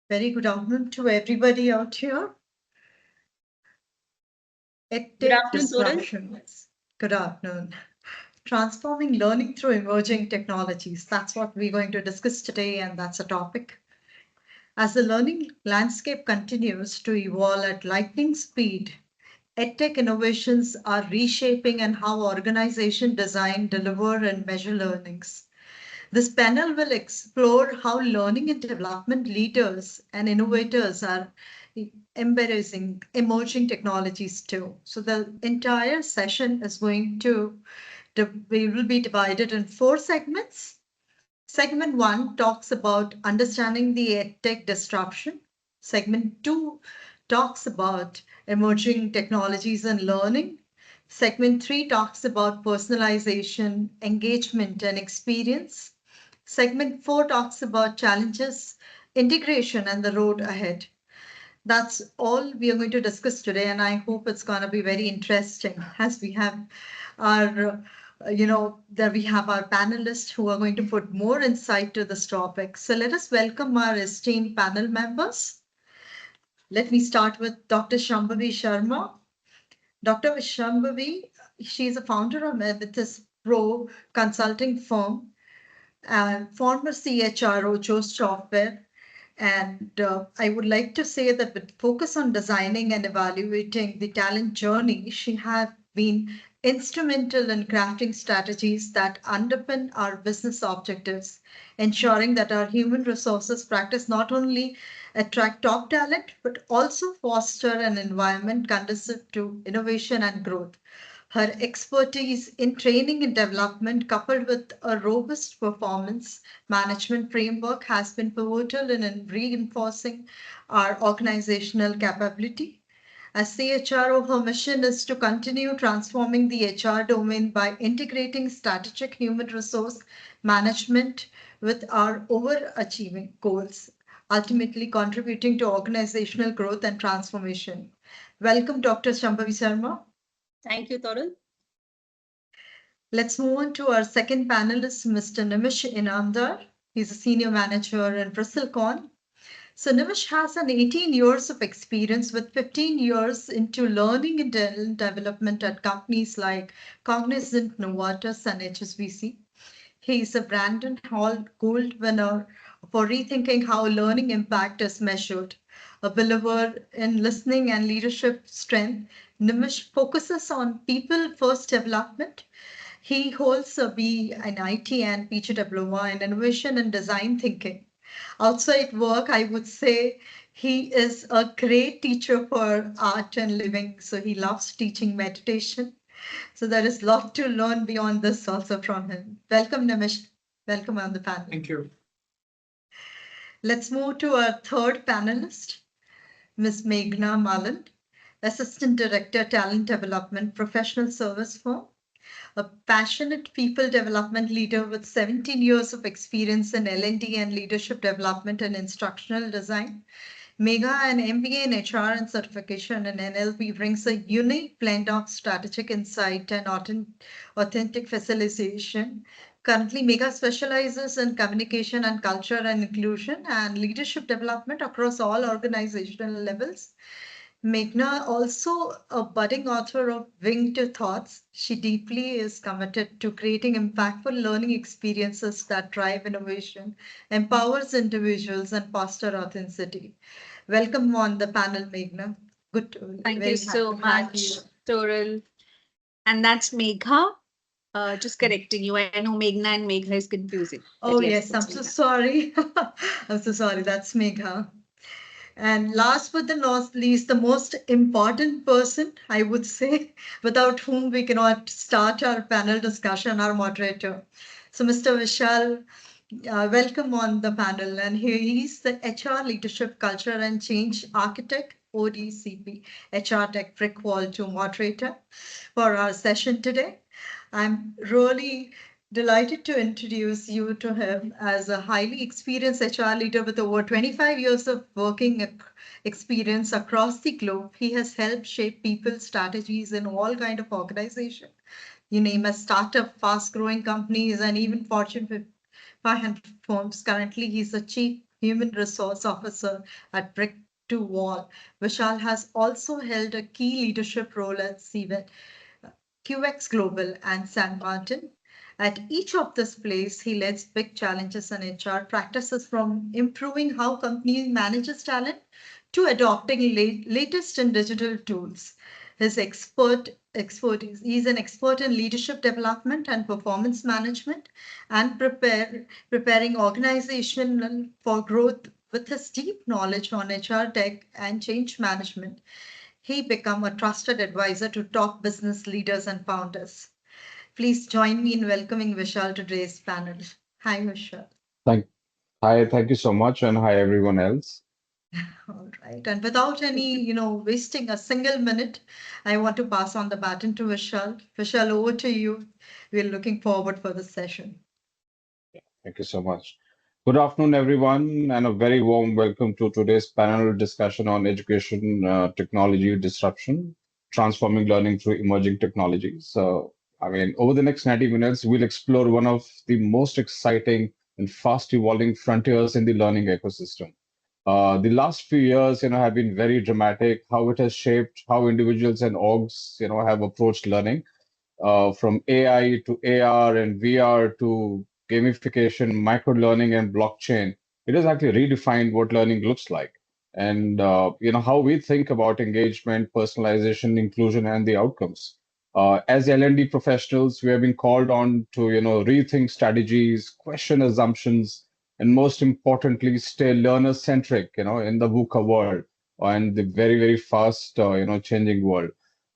Very good afternoon to everybody out here. Good EdTech afternoon, Toran. disruptions. Good afternoon. Transforming learning through emerging technologies. That's what we're going to discuss today, and that's a topic. As the learning landscape continues to evolve at lightning speed, EdTech innovations are reshaping and how organizations design, deliver, and measure learnings. This panel will explore how learning and development leaders and innovators are embracing emerging technologies too. So the entire session is going to, we will be divided in 4 segments. Segment 1 talks about understanding the EdTech disruption. Segment 2 talks about emerging technologies and learning. Segment 3 talks about personalization, engagement, and experience. Segment 4 talks about challenges, integration, and the road ahead. That's all we are going to discuss today, and I hope it's going to be very interesting as we have our, that we have our panelists who are going to put more insight to this topic. So let us welcome our esteemed panel members. Let me start with Dr. Shambhavi Sharma. Dr. Shambhavi, she is a founder of Methis Pro consulting firm and former CHRO, Chose Software. And I would like to say that with focus on designing and evaluating the talent journey, she has been instrumental in crafting strategies that underpin our business objectives, ensuring that our human resources practice not only attract top talent, but also foster an environment conducive to innovation and growth. Her expertise in training and development, coupled with a robust performance management framework, has been pivotal in reinforcing our organizational capability. As CHRO, her mission is to continue transforming the HR domain by integrating strategic human resource management with our overachieving goals, ultimately contributing to organizational growth and transformation. Welcome, Dr. Shambhavi Sharma. Thank you, Toran. Let's move on to our second panelist, Mr. Nimish Inamdar. He's a senior manager in Bristlecon. So Nimish has an 18 years of experience with 15 years into learning and development at companies like Cognizant, Novartis, and HSBC. He is a Brandon Hall Gold winner for rethinking how learning impact is measured. A believer in listening and leadership strength, Nimish focuses on people first development. He holds a B in IT and PG diploma in innovation and design thinking. Outside work, I would say he is a great teacher for art and living. So he loves teaching meditation. So there is a lot to learn beyond this also from him. Welcome, Nimish. Welcome on the panel. Thank you. Let's move to our third panelist, Ms. Meghna Malan, Assistant Director, Talent Development, Professional Service Firm. A passionate people development leader with 17 years of experience in L&D and leadership development and instructional design. Megha, an MBA in HR and certification in NLP, brings a unique blend of strategic insight and authentic facilitation. Currently, Megha specializes in communication and culture and inclusion and leadership development across all organizational levels. Meghna, also a budding author of Wing to Thoughts, she deeply is committed to creating impactful learning experiences that drive innovation, empowers individuals, and foster authenticity. Welcome on the panel, Meghna. Good. Thank Very you so happy to have much, you. Toral. And that's Megha. Just correcting you. I know Meghna and Megha is confusing. But Oh, yes, I'm it's so Megha. sorry. I'm so sorry. That's Megha. And last but not least, the most important person, I would say, without whom we cannot start our panel discussion, our moderator. So, Mr. Vishal, welcome on the panel. And he is the HR Leadership Culture and Change Architect, ODCP, HR Tech Brick Wall 2 moderator for our session today. I'm really delighted to introduce you to him as a highly experienced HR leader with over 25 years of working experience across the globe. He has helped shape people's strategies in all kinds of organizations. You name a startup, fast-growing companies, and even Fortune 500 firms. Currently, he's the Chief Human Resource Officer at Brick2Wall, Vishal has also held a key leadership role at CVET, QX Global, and San Martin. At each of these places, he leads big challenges in HR practices from improving how companies manages talent to adopting latest in digital tools. His expertise, he's an expert in leadership development and performance management and preparing organization for growth with his deep knowledge on HR tech and change management. He become a trusted advisor to top business leaders and founders. Please join me in welcoming Vishal to today's panel. Hi, Vishal. Thank, thank you so much, and hi everyone else. All right. And without any, wasting a single minute, I want to pass on the baton to Vishal. Vishal, over to you. We're looking forward for the session. Thank you so much. Good afternoon, everyone, and a very warm welcome to today's panel discussion on education technology disruption, transforming learning through emerging technologies. So, over the next 90 minutes, we'll explore one of the most exciting and fast evolving frontiers in the learning ecosystem. The last few years, have been very dramatic, how it has shaped how individuals and orgs, have approached learning from AI to AR and VR to gamification, micro learning, and blockchain. It has actually redefined what learning looks like, and how we think about engagement, personalization, inclusion, and the outcomes. As L&D professionals, we have been called on to rethink strategies, question assumptions, and most importantly, stay learner centric. In the VUCA world and the very fast changing world.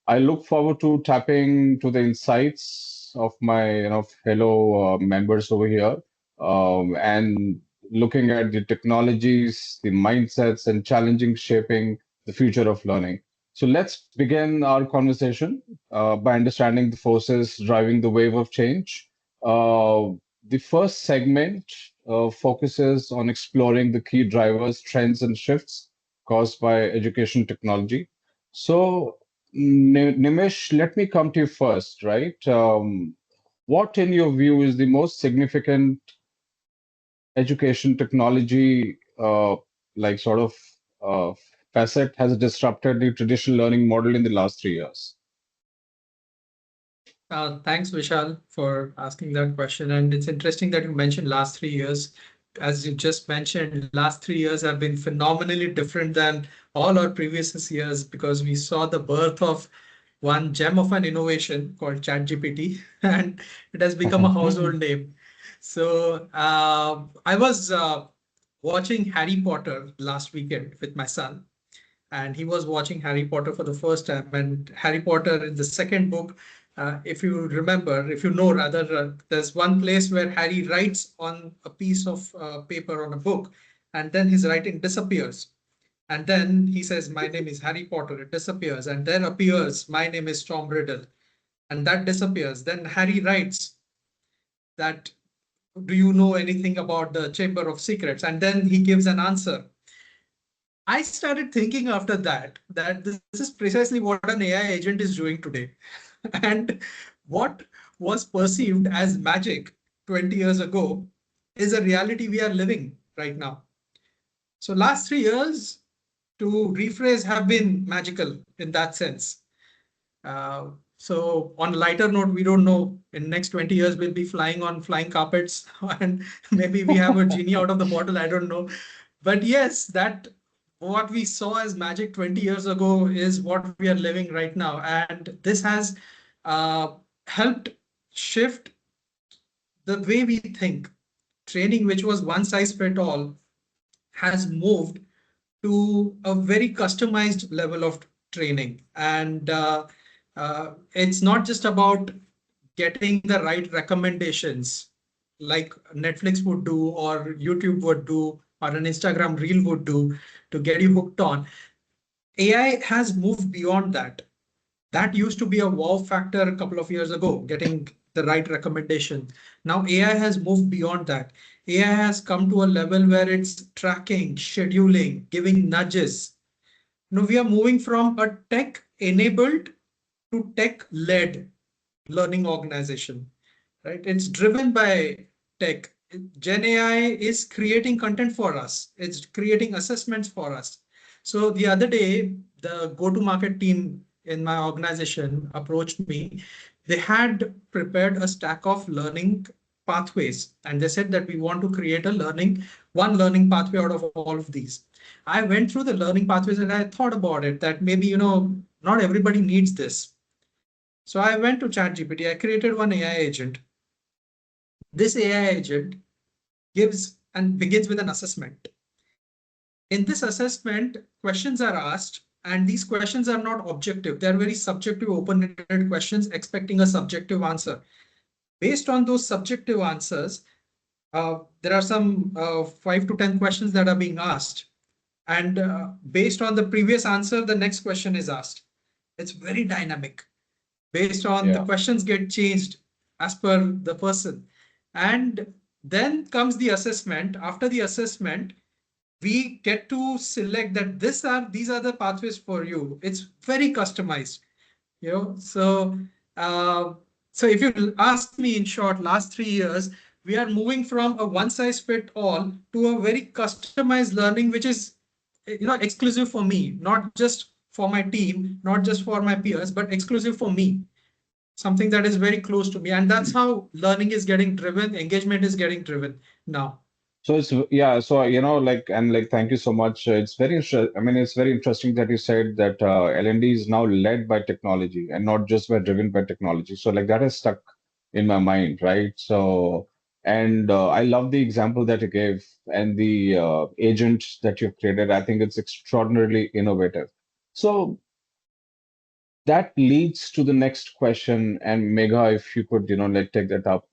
I look forward to tapping to the insights of my fellow members over here, and looking at the technologies, the mindsets, and challenging shaping the future of learning. So let's begin our conversation by understanding the forces driving the wave of change. The first segment focuses on exploring the key drivers, trends, and shifts caused by education technology. So Nimish, let me come to you first, right? What, in your view, is the most significant education technology, like sort of uh, facet has disrupted the traditional learning model in the last 3 years? Thanks, Vishal, for asking that question. And it's interesting that you mentioned last 3 years. As you just mentioned, last 3 years have been phenomenally different than all our previous years because we saw the birth of one gem of an innovation called ChatGPT, and it has become a household name. So I was watching Harry Potter last weekend with my son, and he was watching Harry Potter for the first time. And Harry Potter in the second book, if you remember, if you know rather, there's one place where Harry writes on a piece of paper on a book, and then his writing disappears. And then he says, "My name is Harry Potter." It disappears, and then appears, "My name is Tom Riddle," and that disappears. Then Harry writes that, "Do you know anything about the Chamber of Secrets?" And then he gives an answer. I started thinking after that that this is precisely what an AI agent is doing today. And what was perceived as magic 20 years ago is a reality we are living right now. So last 3 years, to rephrase, have been magical in that sense. So on a lighter note, we don't know in next 20 years we'll be flying on flying carpets and maybe we have a genie out of the bottle. I don't know. But yes, that what we saw as magic 20 years ago is what we are living right now. And this has helped shift the way we think. Training, which was one size fit all, has moved to a very customized level of training. And it's not just about getting the right recommendations like Netflix would do or YouTube would do or an Instagram reel would do to get you hooked on. AI has moved beyond that. That used to be a wow factor a couple of years ago, getting the right recommendation. Now AI has moved beyond that. AI has come to a level where it's tracking, scheduling, giving nudges. Now we are moving from a tech enabled to tech led learning organization, right? It's driven by tech. Gen AI is creating content for us. It's creating assessments for us. So the other day, the go-to-market team in my organization approached me. They had prepared a stack of learning pathways, and they said that we want to create one learning pathway out of all of these. I went through the learning pathways and I thought about it that maybe, not everybody needs this. So I went to ChatGPT. I created one AI agent. This AI agent gives and begins with an assessment. In this assessment, questions are asked, and these questions are not objective. They're very subjective, open-ended questions expecting a subjective answer. Based on those subjective answers, there are some 5 to 10 questions that are being asked. And based on the previous answer, the next question is asked. It's very dynamic. Based on the questions get changed as per the person. And then comes the assessment. After the assessment, we get to select that these are the pathways for you. It's very customized, So, so if you ask me in short, last 3 years, we are moving from a one size fit all to a very customized learning, which is, exclusive for me, not just for my team, not just for my peers, but exclusive for me. Something that is very close to me, and that's how learning is getting driven, engagement is getting driven now. So it's so thank you so much. It's very I mean, it's very interesting that you said that L&D is now led by technology and not just by driven by technology. So like that has stuck in my mind, right? So and I love the example that you gave and the agent that you've created. I think it's extraordinarily innovative. So that leads to the next question. And Megha, if you could, take that up.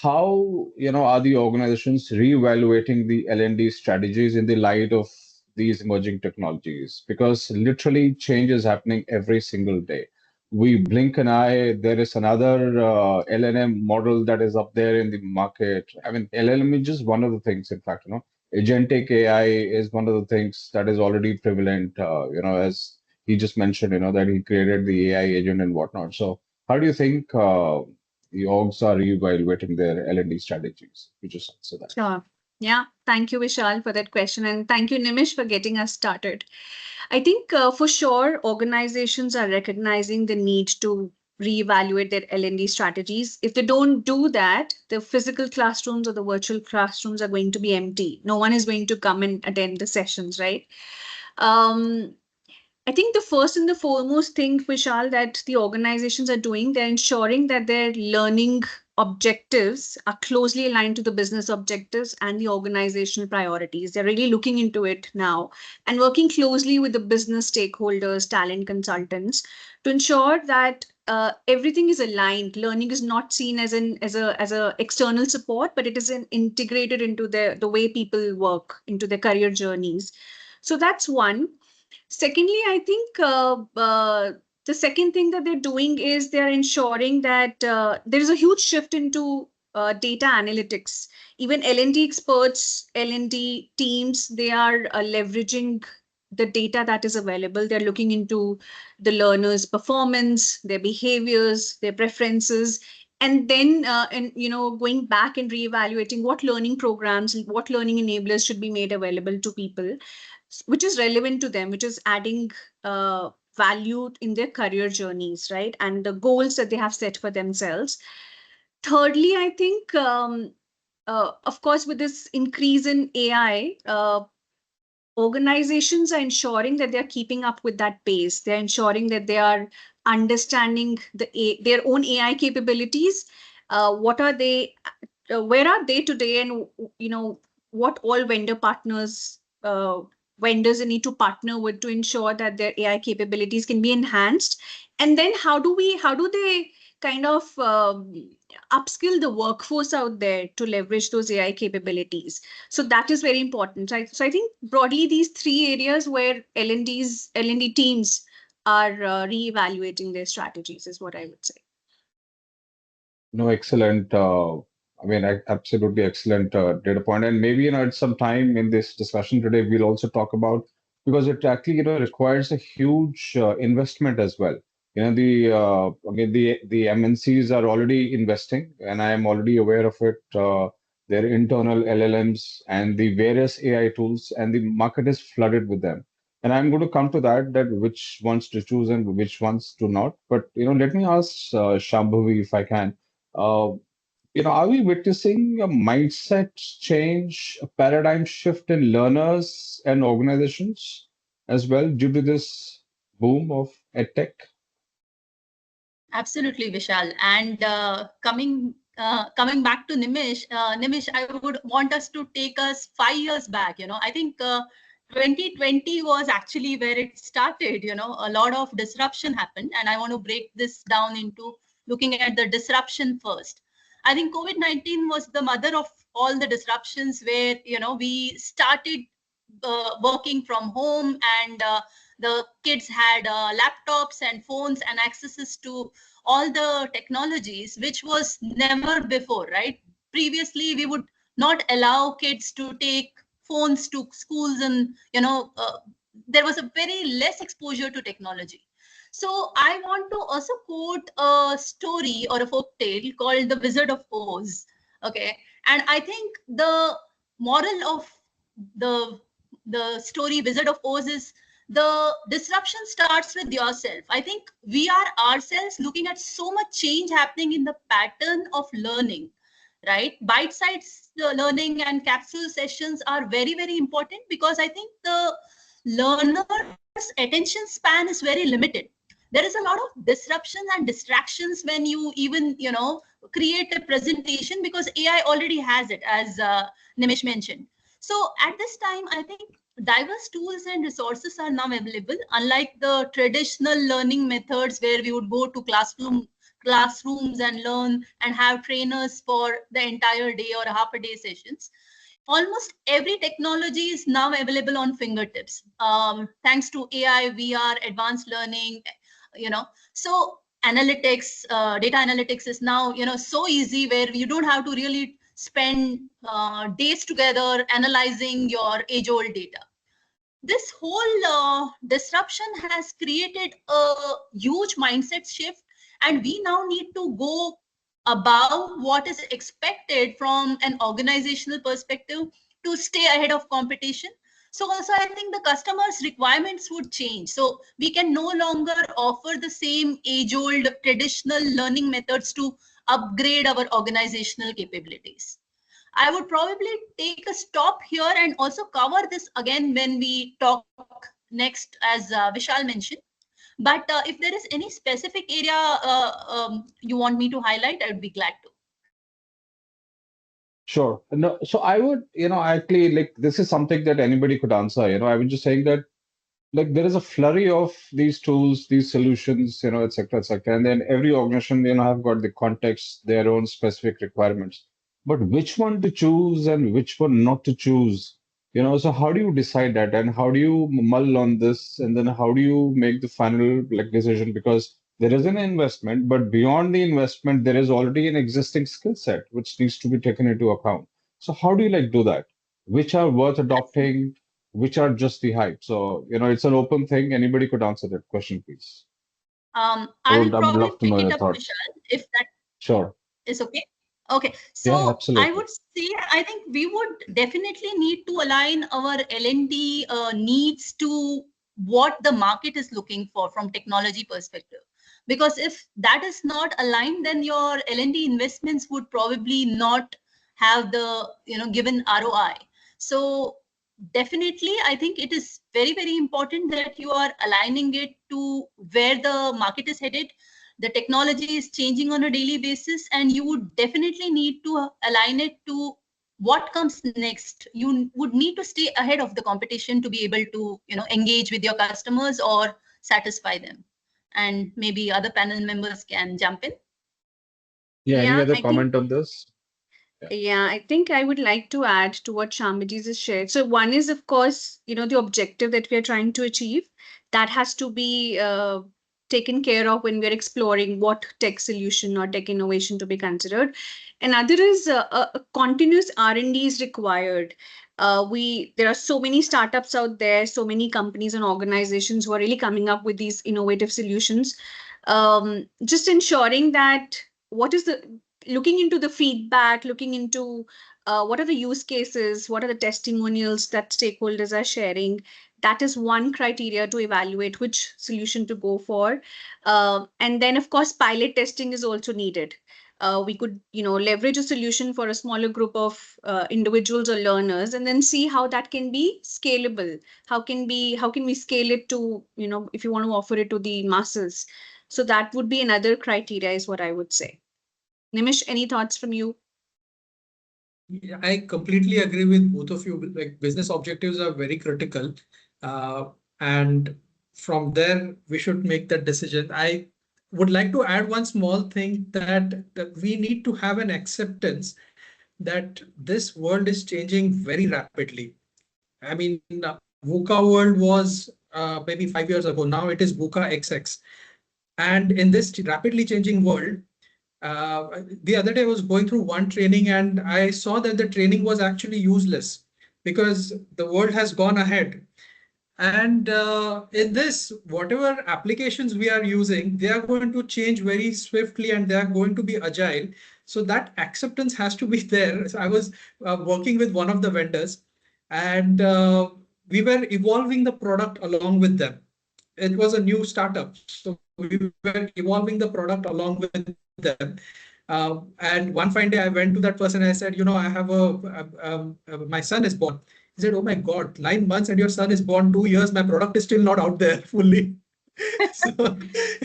How are the organizations reevaluating the L&D strategies in the light of these emerging technologies? Because literally change is happening every single day. We blink an eye, there is another LLM model that is up there in the market. I mean, LLM is just one of the things. In fact, agentic AI is one of the things that is already prevalent. As he just mentioned, that he created the AI agent and whatnot. So how do you think the orgs are reevaluating their L&D strategies? You just answer that. Sure. Yeah. Thank you, Vishal, for that question. And thank you, Nimish, for getting us started. I think for sure, organizations are recognizing the need to reevaluate their L&D strategies. If they don't do that, the physical classrooms or the virtual classrooms are going to be empty. No one is going to come and attend the sessions, right? I think the first and the foremost thing, Vishal, that the organizations are doing, they're ensuring that their learning objectives are closely aligned to the business objectives and the organizational priorities. They're really looking into it now and working closely with the business stakeholders, talent consultants, to ensure that everything is aligned. Learning is not seen as a external support, but it is integrated into the way people work, into their career journeys. So that's one. Secondly, I think the second thing that they're doing is they're ensuring that there is a huge shift into data analytics. Even L&D experts, L&D teams, they are leveraging the data that is available. They're looking into the learners' performance, their behaviors, their preferences, and then going back and reevaluating what learning programs, what learning enablers should be made available to people, which is relevant to them, which is adding value in their career journeys, right? And the goals that they have set for themselves. Thirdly, I think, of course, with this increase in AI, organizations are ensuring that they're keeping up with that pace. They're ensuring that they are understanding their own AI capabilities. What are they? Where are they today? And what all vendors they need to partner with to ensure that their AI capabilities can be enhanced. And then how do they kind of upskill the workforce out there to leverage those AI capabilities? So that is very important, right? So I think broadly these three areas where L&D teams are reevaluating their strategies is what I would say. No, excellent. Absolutely excellent data point. And maybe, at some time in this discussion today, we'll also talk about, because it actually, requires a huge investment as well. The MNCs are already investing, and I am already aware of it. their internal LLMs, and the various AI tools, and the market is flooded with them. And I'm going to come to that which ones to choose and which ones to not. But let me ask Shambhavi if I can. Uh, are we witnessing a mindset change, a paradigm shift in learners and organizations as well due to this boom of EdTech? Absolutely, Vishal. And coming back to Nimish, I would want us to take us 5 years back. I think 2020 was actually where it started. A lot of disruption happened, and I want to break this down into looking at the disruption first. I think COVID-19 was the mother of all the disruptions, where we started working from home, and the kids had laptops and phones and accesses to all the technologies, which was never before, right? Previously, we would not allow kids to take phones to schools, and there was a very less exposure to technology. So I want to also quote a story or a folk tale called The Wizard of Oz. Okay. And I think the moral of the story Wizard of Oz is the disruption starts with yourself. I think we are ourselves looking at so much change happening in the pattern of learning, right? Bite-sized learning and capsule sessions are very, very important, because I think the learner's attention span is very limited. There is a lot of disruptions and distractions when you even, create a presentation, because AI already has it, as Nimish mentioned. So at this time, I think diverse tools and resources are now available, unlike the traditional learning methods where we would go to classrooms and learn and have trainers for the entire day or half a day sessions. Almost every technology is now available on fingertips, thanks to AI, VR, advanced learning. So analytics, data analytics is now so easy, where you don't have to really spend days together analyzing your age-old data. This whole disruption has created a huge mindset shift, and we now need to go above what is expected from an organizational perspective to stay ahead of competition. So also, I think the customers' requirements would change. So we can no longer offer the same age-old traditional learning methods to upgrade our organizational capabilities. I would probably take a stop here and also cover this again when we talk next, as Vishal mentioned. But if there is any specific area you want me to highlight, I would be glad to. Sure. No, so I would, actually, like, this is something that anybody could answer. I was just saying that, like, there is a flurry of these tools, these solutions, et cetera, et cetera. And then every organization, have got the context, their own specific requirements. But which one to choose and which one not to choose? So how do you decide that? And how do you mull on this? And then how do you make the final, like, decision? Because there is an investment, but beyond the investment, there is already an existing skill set which needs to be taken into account. So how do you, like, do that? Which are worth adopting, which are just the hype? So, it's an open thing. Anybody could answer that question, please. I will I would probably love to pick know it your up, thoughts. Vishal, if that Sure. is okay. Okay, Yeah, so I absolutely. would say, I think we would definitely need to align our L&D needs to what the market is looking for from technology perspective. Because if that is not aligned, then your L&D investments would probably not have the given ROI. So definitely, I think it is very, very important that you are aligning it to where the market is headed. The technology is changing on a daily basis, and you would definitely need to align it to what comes next. You would need to stay ahead of the competition to be able to engage with your customers or satisfy them. And maybe other panel members can jump in. Yeah, any Yeah, other I think comment on this? Yeah, I think I would like to add to what Shambhaji has shared. So one is, of course, the objective that we are trying to achieve. That has to be taken care of when we're exploring what tech solution or tech innovation to be considered. Another is a continuous R&D is required. There are so many startups out there, so many companies and organizations who are really coming up with these innovative solutions. Just ensuring that what is the looking into the feedback, looking into what are the use cases, what are the testimonials that stakeholders are sharing. That is one criteria to evaluate which solution to go for. And then, of course, pilot testing is also needed. We could, leverage a solution for a smaller group of individuals or learners, and then see how that can be scalable. How can we scale it to, if you want to offer it to the masses. So that would be another criteria, is what I would say. Nimish, any thoughts from you? Yeah, I completely agree with both of you. Like business objectives are very critical. And from there, we should make that decision. I would like to add one small thing that we need to have an acceptance that this world is changing very rapidly. I mean, VUCA world was maybe 5 years ago. Now it is VUCA XX. And in this rapidly changing world, the other day I was going through one training and I saw that the training was actually useless because the world has gone ahead. And in this, whatever applications we are using, they are going to change very swiftly and they are going to be agile. So that acceptance has to be there. So I was working with one of the vendors and we were evolving the product along with them. It was a new startup. So we were evolving the product along with them. And one fine day I went to that person and I said, I have my son is born. He said, oh my God, 9 months and your son is born, 2 years, my product is still not out there fully. So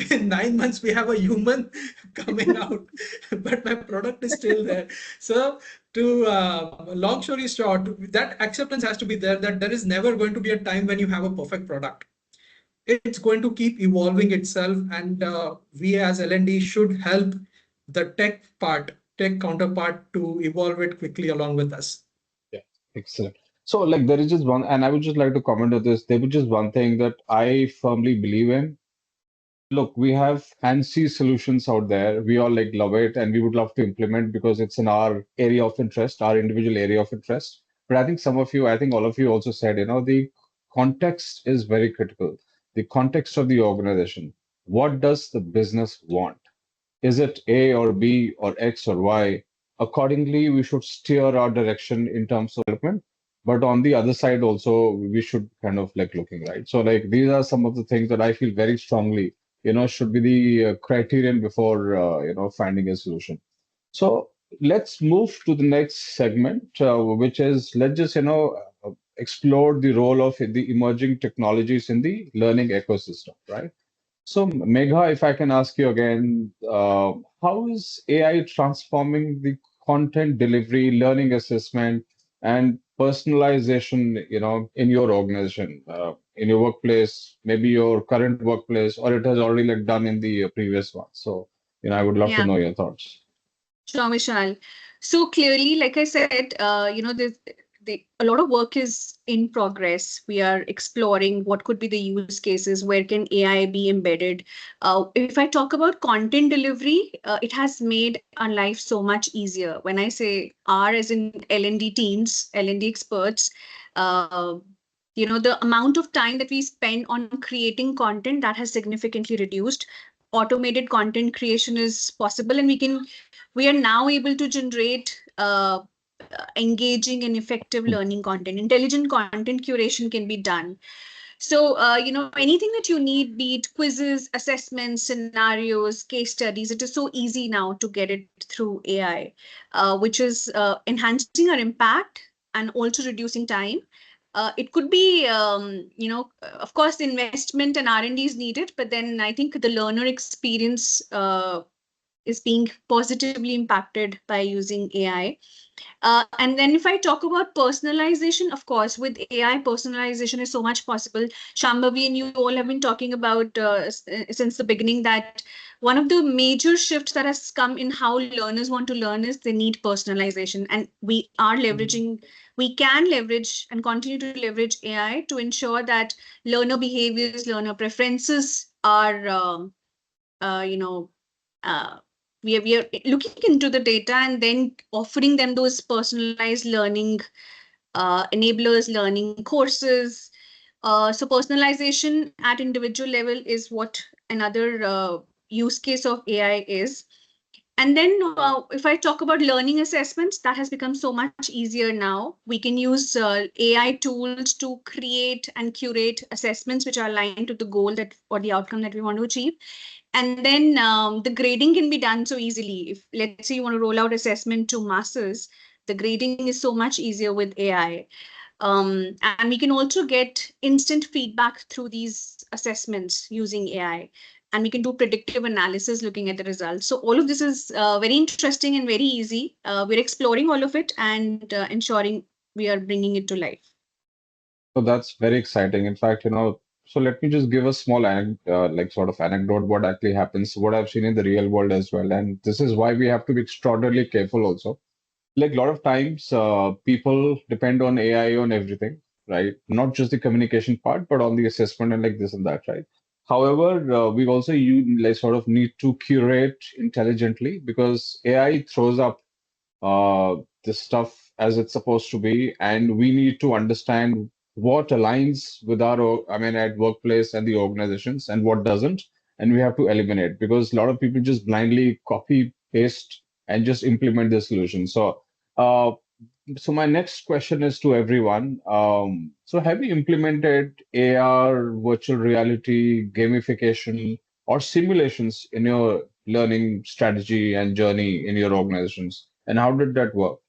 in 9 months, we have a human coming out, but my product is still there. So to long story short, that acceptance has to be there that there is never going to be a time when you have a perfect product. It's going to keep evolving itself, and we as L&D should help the tech counterpart to evolve it quickly along with us. Yeah, excellent. So, like, there is just one, and I would just like to comment on this. There was just one thing that I firmly believe in. Look, we have fancy solutions out there. We all like love it, and we would love to implement because it's in our area of interest, our individual area of interest. But I think some of you, I think all of you also said, the context is very critical. The context of the organization. What does the business want? Is it A or B or X or Y? Accordingly, we should steer our direction in terms of development. But on the other side, also, we should kind of like looking right. So, like, these are some of the things that I feel very strongly, should be the criterion before, finding a solution. So, let's move to the next segment, which is let's just, explore the role of the emerging technologies in the learning ecosystem, right? So, Megha, if I can ask you again, how is AI transforming the content delivery, learning assessment, and personalization, in your organization, in your workplace, maybe your current workplace, or it has already like done in the previous one? So, I would love to Yeah. know your thoughts. Sure, Vishal. So clearly, like I said, a lot of work is in progress. We are exploring what could be the use cases, where can AI be embedded. If I talk about content delivery, it has made our life so much easier. When I say our, as in L&D teams, L&D experts, the amount of time that we spend on creating content, that has significantly reduced. Automated content creation is possible, and we are now able to generate engaging and effective learning content. Intelligent content curation can be done. So, anything that you need, be it quizzes, assessments, scenarios, case studies, it is so easy now to get it through AI, which is enhancing our impact and also reducing time. It could be, of course, investment and R&D is needed, but then I think the learner experience is being positively impacted by using AI. And then if I talk about personalization, of course, with AI, personalization is so much possible. Shambhavi and you all have been talking about since the beginning that one of the major shifts that has come in how learners want to learn is they need personalization. And we can leverage and continue to leverage AI to ensure that learner behaviors, learner preferences are, uh, we are looking into the data and then offering them those personalized learning enablers, learning courses. So personalization at individual level is what another use case of AI is. And then if I talk about learning assessments, that has become so much easier now. We can use AI tools to create and curate assessments which are aligned to the goal that or the outcome that we want to achieve. And then the grading can be done so easily. If let's say you want to roll out assessment to masses, the grading is so much easier with AI. And we can also get instant feedback through these assessments using AI. And we can do predictive analysis looking at the results. So all of this is very interesting and very easy. We're exploring all of it and ensuring we are bringing it to life. So that's very exciting. In fact, so let me just give a small like sort of anecdote what actually happens, what I've seen in the real world as well. And this is why we have to be extraordinarily careful also. Like a lot of times, people depend on AI on everything, right? Not just the communication part, but on the assessment and like this and that, right? However, we also like sort of need to curate intelligently because AI throws up uh, the stuff as it's supposed to be, and we need to understand what aligns with our, I mean, at workplace and the organizations, and what doesn't, and we have to eliminate because a lot of people just blindly copy paste and just implement the solution. Uh, so my next question is to everyone. So have you implemented AR, virtual reality, gamification, or simulations in your learning strategy and journey in your organizations? And how did that work?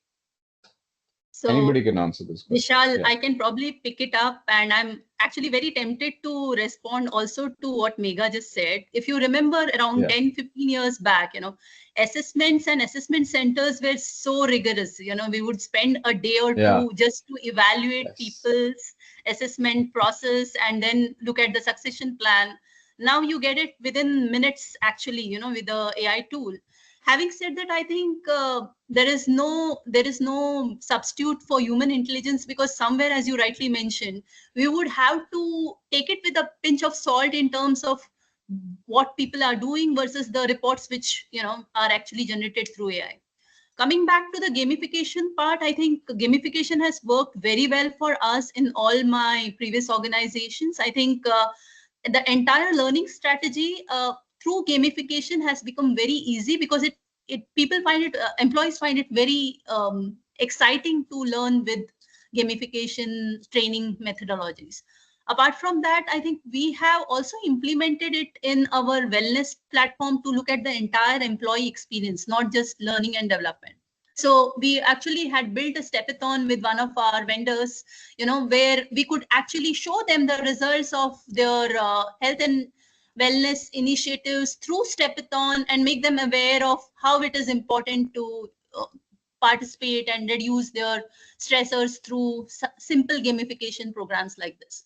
So Anybody can answer this question. Vishal, Yeah. I can probably pick it up, and I'm actually very tempted to respond also to what Megha just said. If you remember around Yeah. 10, 15 years back, assessments and assessment centers were so rigorous. We would spend a day or Yeah. two just to evaluate Yes. people's assessment process and then look at the succession plan. Now you get it within minutes, actually, with the AI tool. Having said that, I think there is no substitute for human intelligence, because somewhere, as you rightly mentioned, we would have to take it with a pinch of salt in terms of what people are doing versus the reports which are actually generated through AI. Coming back to the gamification part, I think gamification has worked very well for us in all my previous organizations. I think the entire learning strategy through gamification has become very easy, because it people find it employees find it very exciting to learn with gamification training methodologies. Apart from that, I think we have also implemented it in our wellness platform to look at the entire employee experience, not just learning and development. So we actually had built a stepathon with one of our vendors, where we could actually show them the results of their health and wellness initiatives through stepathon and make them aware of how it is important to participate and reduce their stressors through simple gamification programs like this.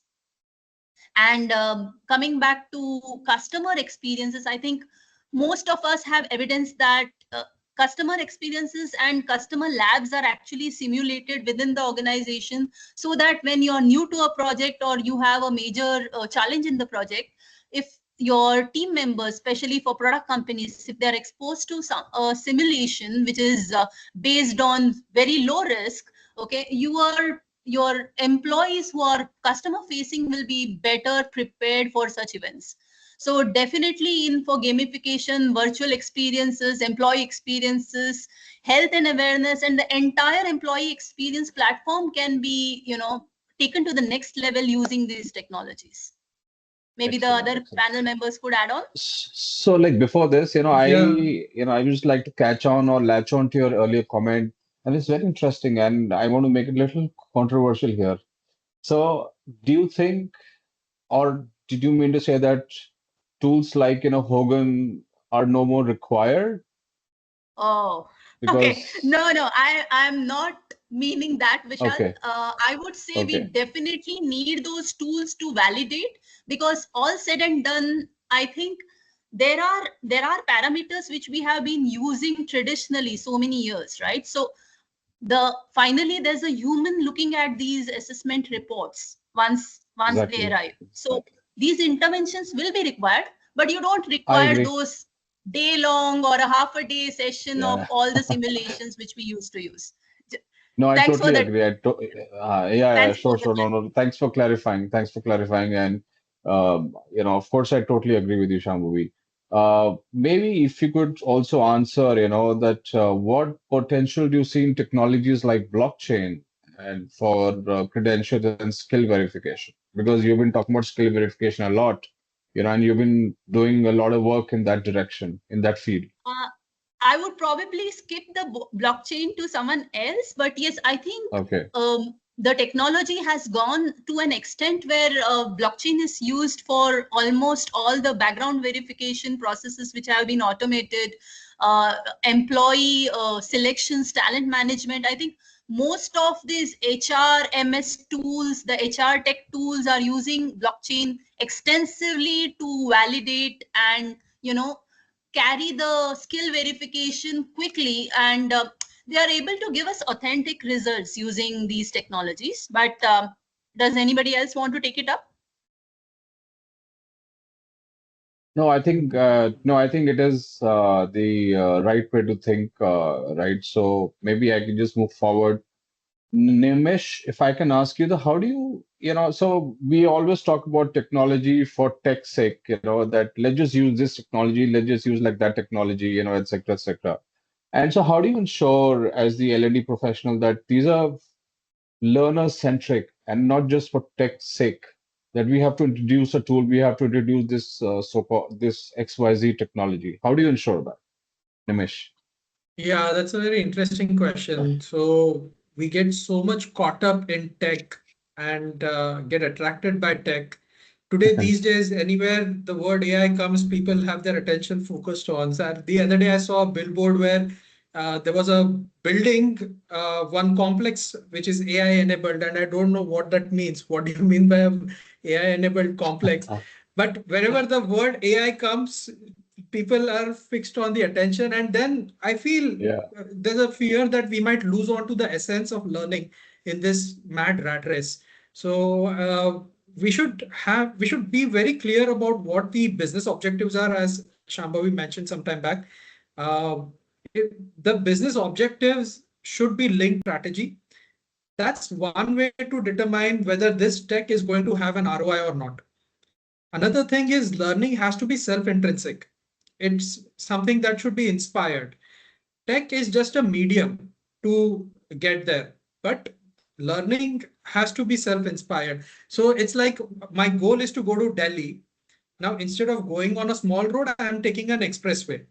And coming back to customer experiences, I think most of us have evidence that customer experiences and customer labs are actually simulated within the organization, so that when you're new to a project or you have a major challenge in the project, if your team members, especially for product companies, if they're exposed to some simulation which is based on very low risk, okay, your employees who are customer facing will be better prepared for such events. So definitely in for gamification, virtual experiences, employee experiences, health and awareness, and the entire employee experience platform can be, taken to the next level using these technologies. Maybe the other panel members could add on. So like before this, I would just like to catch on or latch on to your earlier comment, and it's very interesting, and I want to make it a little controversial here. So do you think, or did you mean to say that tools like, Hogan are no more required? Oh, okay. Because No, I'm not meaning that, Vishal. okay, I would say we okay, definitely need those tools to validate, because all said and done, I think there are parameters which we have been using traditionally so many years, right? So finally there's a human looking at these assessment reports once they exactly, arrive. So exactly. these interventions will be required, but you don't I require agree. those day long or a half a day session of Yeah. all the simulations which we used to use. No, I Thanks for totally that. agree. Yeah, Thanks sure, for the sure. No, no. Thanks for clarifying. Thanks for clarifying. And of course, I totally agree with you, Shambhavi. Maybe if you could also answer, that what potential do you see in technologies like blockchain and for credentials and skill verification? Because you've been talking about skill verification a lot, and you've been doing a lot of work in that direction, in that field. Uh, I would probably skip the blockchain to someone else, but yes, I think Okay. the technology has gone to an extent where blockchain is used for almost all the background verification processes which have been automated, employee selections, talent management. I think most of these HRMS tools, the HR tech tools are using blockchain extensively to validate and, carry the skill verification quickly, and they are able to give us authentic results using these technologies. But does anybody else want to take it up? No, I think it is the right way to think, right? So maybe I can just move forward. Nimish, if I can ask you, how do so we always talk about technology for tech's sake, that let's just use this technology, let's just use like that technology, et cetera, et cetera. And so how do you ensure as the L&D professional that these are learner centric and not just for tech's sake, that we have to introduce a tool, we have to introduce this so-called this XYZ technology. How do you ensure that, Nimish? Yeah, that's a very interesting question. So we get so much caught up in tech and get attracted by tech. Today, these days, anywhere the word AI comes, people have their attention focused on. So the other day, I saw a billboard where there was a building, one complex, which is AI enabled, and I don't know what that means. What do you mean by a AI enabled complex? But wherever the word AI comes, people are fixed on the attention, and then I feel Yeah. there's a fear that we might lose on to the essence of learning in this mad rat race. So we should be very clear about what the business objectives are, as Shambhavi mentioned some time back. uh, the business objectives should be linked strategy. That's one way to determine whether this tech is going to have an ROI or not. Another thing is learning has to be self-intrinsic. It's something that should be inspired. Tech is just a medium to get there, but learning has to be self-inspired. So it's like my goal is to go to Delhi. Now, instead of going on a small road, I am taking an expressway.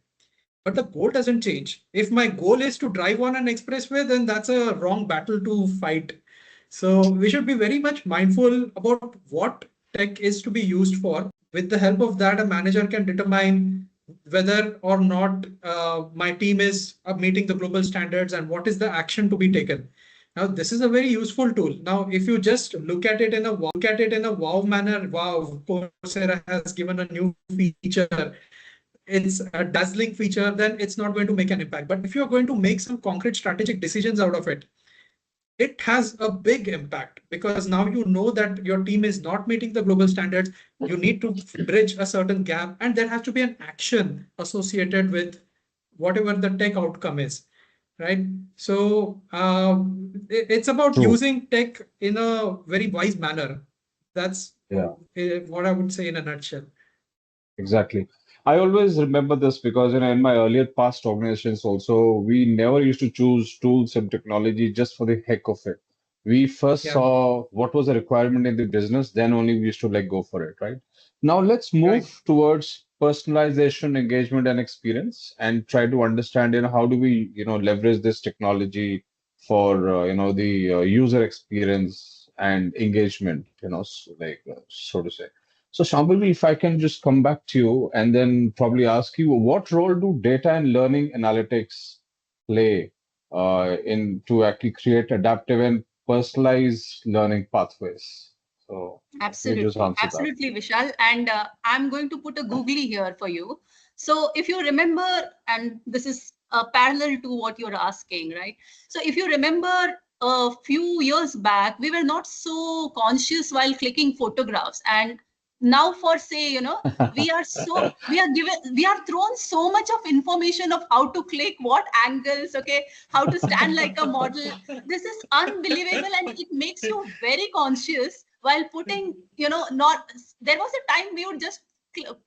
But the goal doesn't change. If my goal is to drive on an expressway, then that's a wrong battle to fight. So we should be very much mindful about what tech is to be used for. With the help of that, a manager can determine whether or not my team is meeting the global standards and what is the action to be taken. Now, this is a very useful tool. Now, if you just look at it in a wow manner, wow, Coursera has given a new feature, it's a dazzling feature, then it's not going to make an impact. But if you're going to make some concrete strategic decisions out of it, it has a big impact, because now you know that your team is not meeting the global standards. You need to bridge a certain gap, and there has to be an action associated with whatever the tech outcome is, right? So it's about True. using tech in a very wise manner. That's Yeah. what I would say in a nutshell. Exactly. I always remember this because in my earlier past organizations also, we never used to choose tools and technology just for the heck of it. We first Yeah, saw what was the requirement in the business, then only we used to like go for it, right? Now let's right. move towards personalization, engagement, and experience, and try to understand, how do we, leverage this technology for, the user experience and engagement, so to say. So, Shambhavi, if I can just come back to you and then probably ask you, what role do data and learning analytics play in to actually create adaptive and personalized learning pathways? So, can you just Absolutely, answer that? absolutely, Vishal. And I'm going to put a googly here for you. So if you remember, and this is parallel to what you're asking, right? So if you remember a few years back, we were not so conscious while clicking photographs. And now for say, we are thrown so much of information of how to click, what angles, okay, how to stand like a model. This is unbelievable, and it makes you very conscious while putting, not, there was a time we would just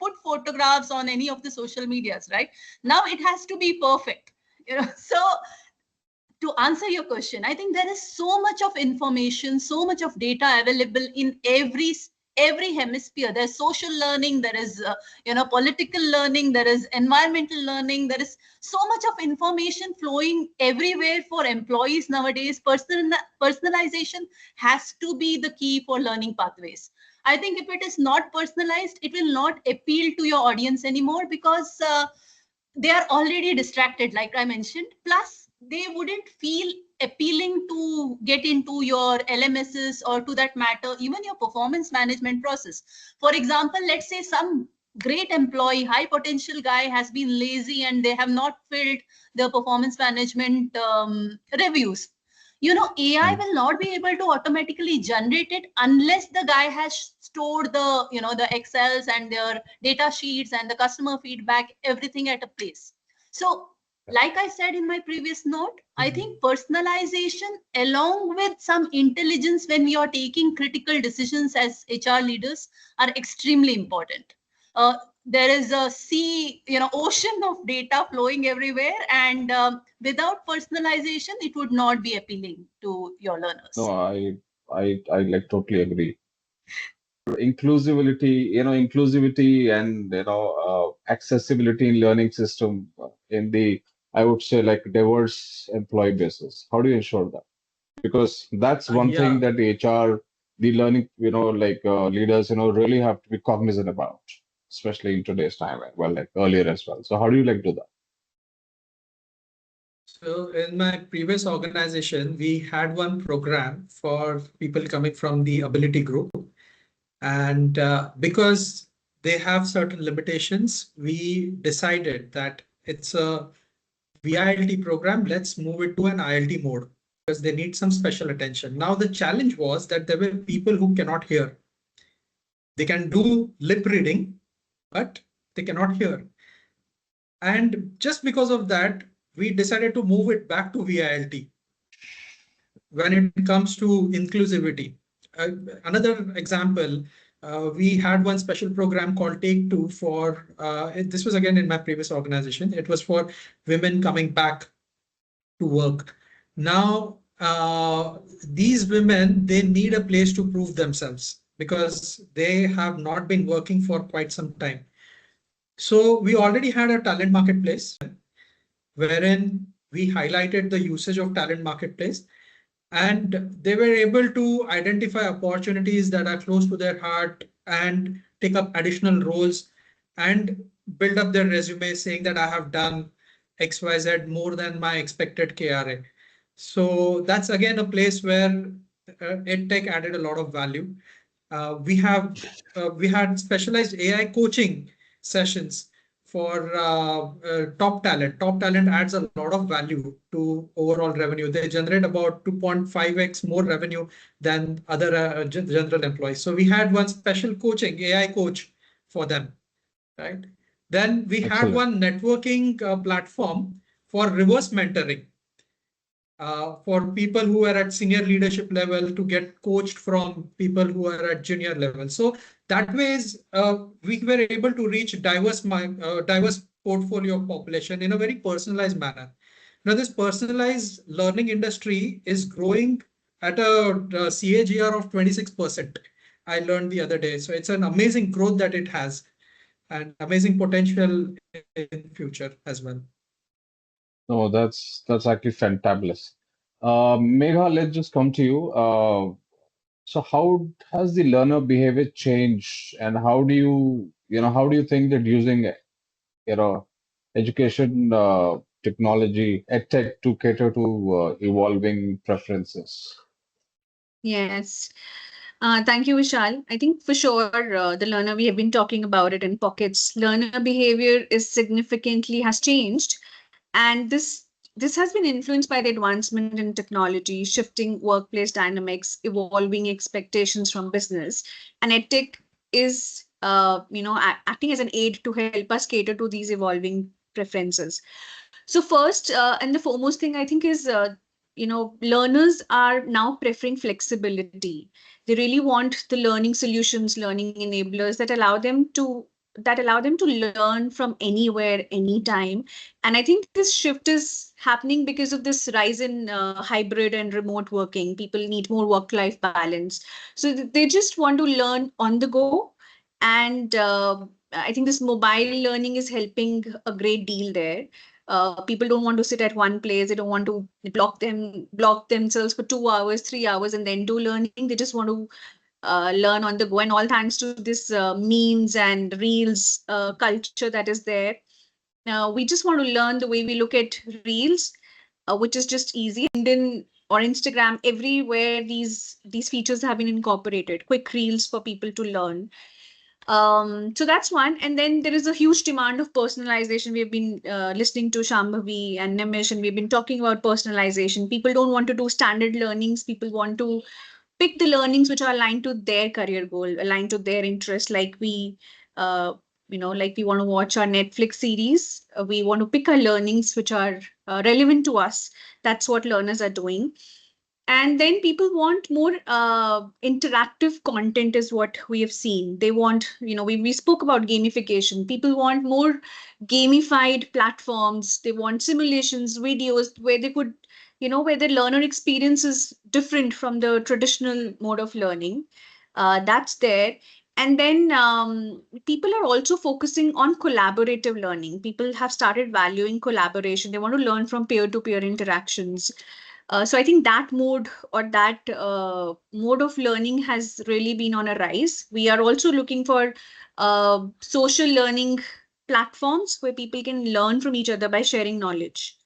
put photographs on any of the social medias, right? Now it has to be perfect, So to answer your question, I think there is so much of information, so much of data available in every hemisphere. There's social learning, there is political learning, there is environmental learning, there is so much of information flowing everywhere for employees nowadays. Personalization has to be the key for learning pathways. I think if it is not personalized, it will not appeal to your audience anymore, because they are already distracted, like I mentioned. Plus, they wouldn't feel appealing to get into your LMSs, or to that matter, even your performance management process. For example, let's say some great employee, high potential guy has been lazy and they have not filled the performance management reviews. AI will not be able to automatically generate it unless the guy has stored the Excels and their data sheets and the customer feedback, everything at a place. So, like I said in my previous note, I think personalization along with some intelligence when we are taking critical decisions as HR leaders are extremely important. There is a ocean of data flowing everywhere, and without personalization, it would not be appealing to your learners. No, I like totally agree. Inclusivity and accessibility in learning system in the, I would say, like diverse employee basis. How do you ensure that? Because that's one thing Yeah. that the HR, the learning, leaders, really have to be cognizant about, especially in today's time, well, like earlier as well. So how do you like do that? So in my previous organization, we had one program for people coming from the ability group. And because they have certain limitations, we decided that it's a VILT program. Let's move it to an ILT mode because they need some special attention. Now, the challenge was that there were people who cannot hear. They can do lip reading, but they cannot hear. And just because of that, we decided to move it back to VILT when it comes to inclusivity. Another example, we had one special program called Take Two for, this was again in my previous organization. It was for women coming back to work. Now, these women, they need a place to prove themselves because they have not been working for quite some time. So we already had a talent marketplace wherein we highlighted the usage of talent marketplace, and they were able to identify opportunities that are close to their heart and take up additional roles and build up their resume saying that I have done XYZ more than my expected KRA. So that's again a place where EdTech added a lot of value. We had specialized AI coaching sessions for top talent. Top talent adds a lot of value to overall revenue. They generate about 2.5x more revenue than other general employees. So we had one special coaching, AI coach for them, right? Then we had Excellent. one networking platform for reverse mentoring. For people who are at senior leadership level to get coached from people who are at junior level. So that ways we were able to reach diverse portfolio of population in a very personalized manner. Now this personalized learning industry is growing at a CAGR of 26%. I learned the other day. So it's an amazing growth that it has and amazing potential in future as well. No, that's actually fantabulous. Megha, let's just come to you. So how has the learner behavior changed, and how do you think that using, education technology, EdTech to cater to evolving preferences? Yes. Thank you, Vishal. I think for sure, the learner, we have been talking about it in pockets. Learner behavior is significantly has changed, and this has been influenced by the advancement in technology, shifting workplace dynamics, evolving expectations from business, and EdTech is acting as an aid to help us cater to these evolving preferences. So first and the foremost thing I think is learners are now preferring flexibility. They really want the learning solutions, learning enablers that allow them to that allow them to learn from anywhere, anytime. And I think this shift is happening because of this rise in hybrid and remote working. People need more work-life balance. So they just want to learn on the go. And I think this mobile learning is helping a great deal there. People don't want to sit at one place. They don't want to block themselves for 2 hours, 3 hours, and then do learning. They just want to learn on the go. And all thanks to this memes and reels culture that is there. We just want to learn the way we look at reels, which is just easy. LinkedIn or Instagram, everywhere these features have been incorporated. Quick reels for people to learn. So that's one. And then there is a huge demand of personalization. We've been listening to Shambhavi and Nimish, and we've been talking about personalization. People don't want to do standard learnings. People want to pick the learnings which are aligned to their career goal, aligned to their interest. Like like we want to watch our Netflix series. We want to pick our learnings which are relevant to us. That's what learners are doing. And then people want more interactive content is what we have seen. They want, we spoke about gamification. People want more gamified platforms. They want simulations, videos where they could, where the learner experience is different from the traditional mode of learning. That's there. And then people are also focusing on collaborative learning. People have started valuing collaboration. They want to learn from peer-to-peer interactions. So I think that mode of learning has really been on a rise. We are also looking for social learning platforms where people can learn from each other by sharing knowledge.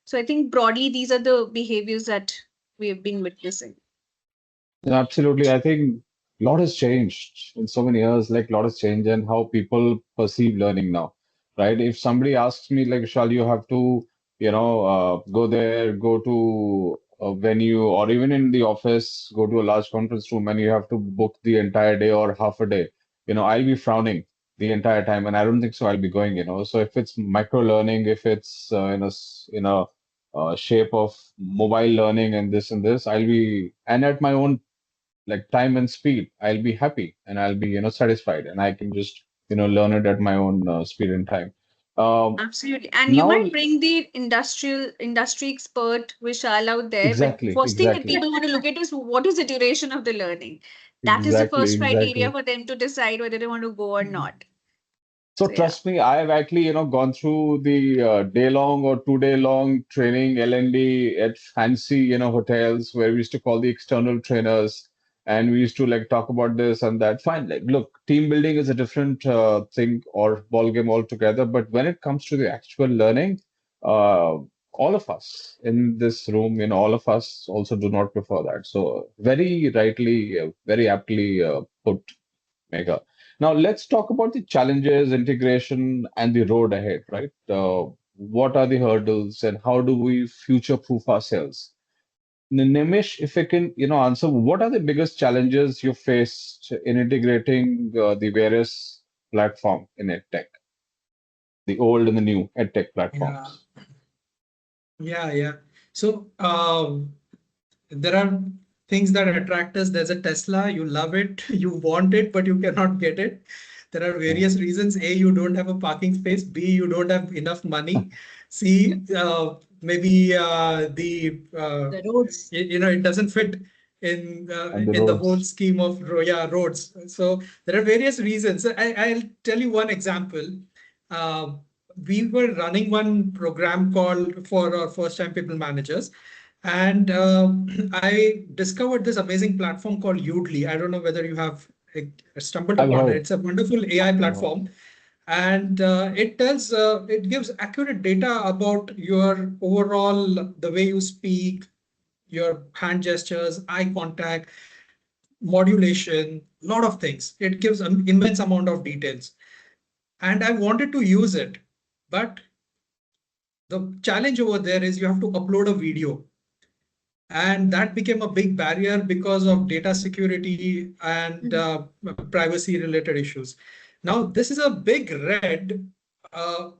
So I think broadly, these are the behaviors that we have been witnessing. Yeah, absolutely. I think a lot has changed in so many years, like a lot has changed and how people perceive learning now, right? If somebody asks me, like, Shall, you have to, go there, go to a venue, or even in the office, go to a large conference room and you have to book the entire day or half a day, I'll be frowning the entire time. And I don't think so I'll be going. So if it's micro learning, if it's shape of mobile learning and this, I'll be, and at my own like time and speed, I'll be happy and I'll be satisfied, and I can just learn it at my own speed and time. Absolutely. And you Now, might bring the industry expert Vishal out there, but exactly, first thing that exactly, people want to look at is what is the duration of the learning. That is the exactly, first criteria exactly. for them to decide whether they want to go or not. So So yeah. trust me, I've actually, gone through the day-long or 2-day long training L&D at fancy, hotels where we used to call the external trainers, and we used to like talk about this and that. Fine, like look, team building is a different thing or ball game altogether. But when it comes to the actual learning, all of us in this room, all of us also do not prefer that. So very rightly, very aptly put, Mega. Now let's talk about the challenges, integration, and the road ahead, right? What are the hurdles and how do we future-proof ourselves? Nimish, if I can, answer, what are the biggest challenges you faced in integrating the various platform in EdTech, the old and the new EdTech Yeah, platforms? yeah. So there are things that attract us. There's a Tesla, you love it, you want it, but you cannot get it. There are various reasons. A, you don't have a parking space. B, you don't have enough money. C, maybe The roads. it doesn't fit And the in the whole roads. scheme of roads. So there are various reasons. I'll tell you one example. Uh, we were running one program called for our first time people managers. And I discovered this amazing platform called Udly. I don't know whether you have stumbled I've upon it. heard. It's a wonderful AI I've heard. platform, and it gives accurate data about your overall the way you speak, your hand gestures, eye contact, modulation, lot of things. It gives an immense amount of details, and I wanted to use it, but the challenge over there is you have to upload a video. And that became a big barrier because of data security and privacy related issues. Now, this is a big red uh,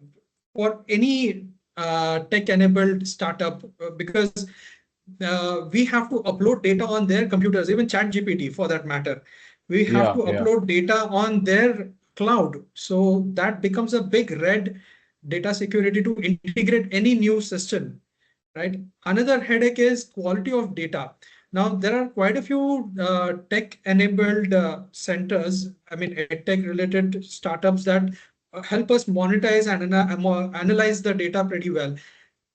for any tech enabled startup because we have to upload data on their computers, even ChatGPT for that matter. We have Yeah, to yeah. upload data on their cloud. So that becomes a big red data security to integrate any new system, right? Another headache is quality of data. Now, there are quite a few tech-enabled centers, I mean, EdTech-related startups that help us monetize and analyze the data pretty well.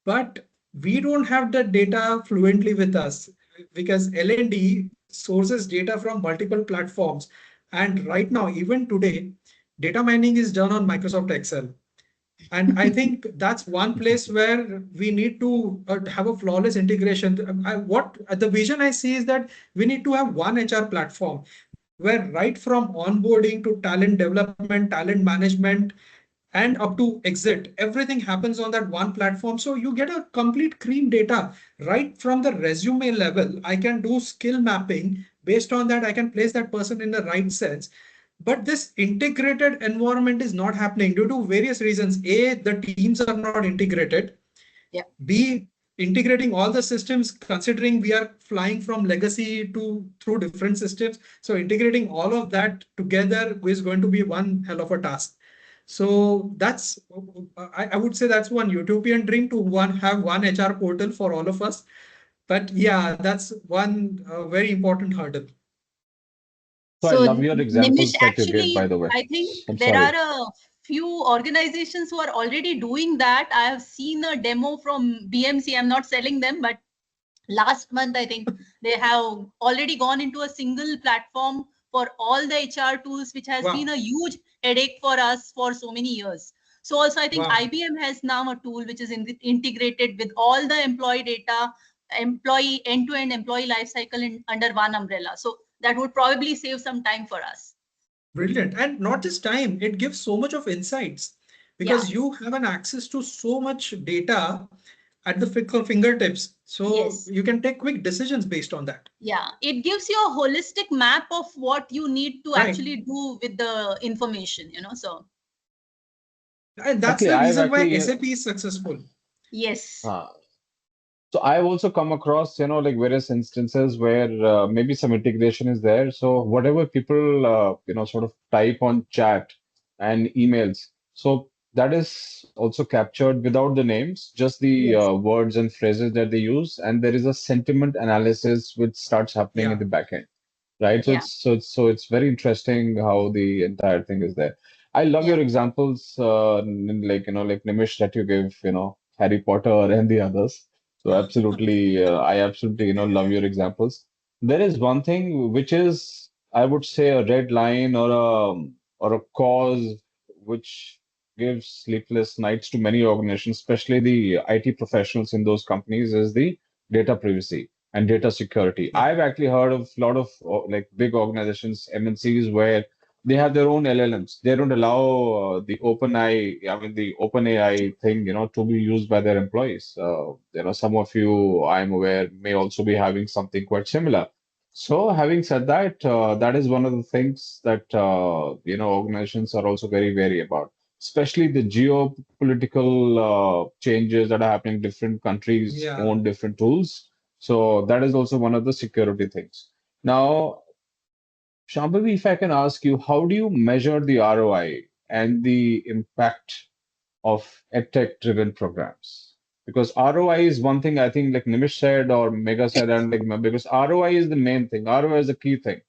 But we don't have the data fluently with us because L&D sources data from multiple platforms. And right now, even today, data mining is done on Microsoft Excel. And I think that's one place where we need to have a flawless integration. What the vision I see is that we need to have one HR platform where right from onboarding to talent development, talent management, and up to exit, everything happens on that one platform. So you get a complete clean data right from the resume level. I can do skill mapping. Based on that, I can place that person in the right sense. But this integrated environment is not happening due to various reasons. A, the teams are not integrated. Yeah. B, integrating all the systems, considering we are flying from legacy to through different systems. So integrating all of that together is going to be one hell of a task. So that's, I would say that's one utopian dream to have one HR portal for all of us. But yeah, that's one very important hurdle. So I So love your Nimish, examples that you gave, by actually, the way. I think I'm there are sorry. a few organizations who are already doing that. I have seen a demo from BMC. I'm not selling them, but last month, I think they have already gone into a single platform for all the HR tools, which has been a huge headache for us for so many years. So also, I think IBM has now a tool which is integrated with all the employee data, employee end-to-end employee lifecycle under one umbrella. So that would probably save some time for us. Brilliant. And not just time, it gives so much of insights because you have an access to so much data at the fingertips. So you can take quick decisions based on that. Yeah, it gives you a holistic map of what you need to actually do with the information, so. And that's the reason why SAP is successful. Yes. So I've also come across, like various instances where maybe some integration is there. So whatever people, sort of type on chat and emails, so that is also captured without the names, just the words and phrases that they use, and there is a sentiment analysis which starts happening in the backend, right? So it's very interesting how the entire thing is there. I love your examples, like Nimish that you gave, Harry Potter and the others. So absolutely, I absolutely, love your examples. There is one thing which is, I would say, a red line or a cause which gives sleepless nights to many organizations, especially the IT professionals in those companies, is the data privacy and data security. I've actually heard of a lot of like big organizations, MNCs, where they have their own LLMs. They don't allow the OpenAI thing, to be used by their employees. Some of you, I'm aware, may also be having something quite similar. So, having said that, that is one of the things that organizations are also very wary about, especially the geopolitical changes that are happening. Different countries own different tools, so that is also one of the security things. Now, Shambhavi, if I can ask you, how do you measure the ROI and the impact of EdTech-driven programs? Because ROI is one thing I think, like Nimish said or Mega said, and because ROI is the main thing. ROI is the key thing.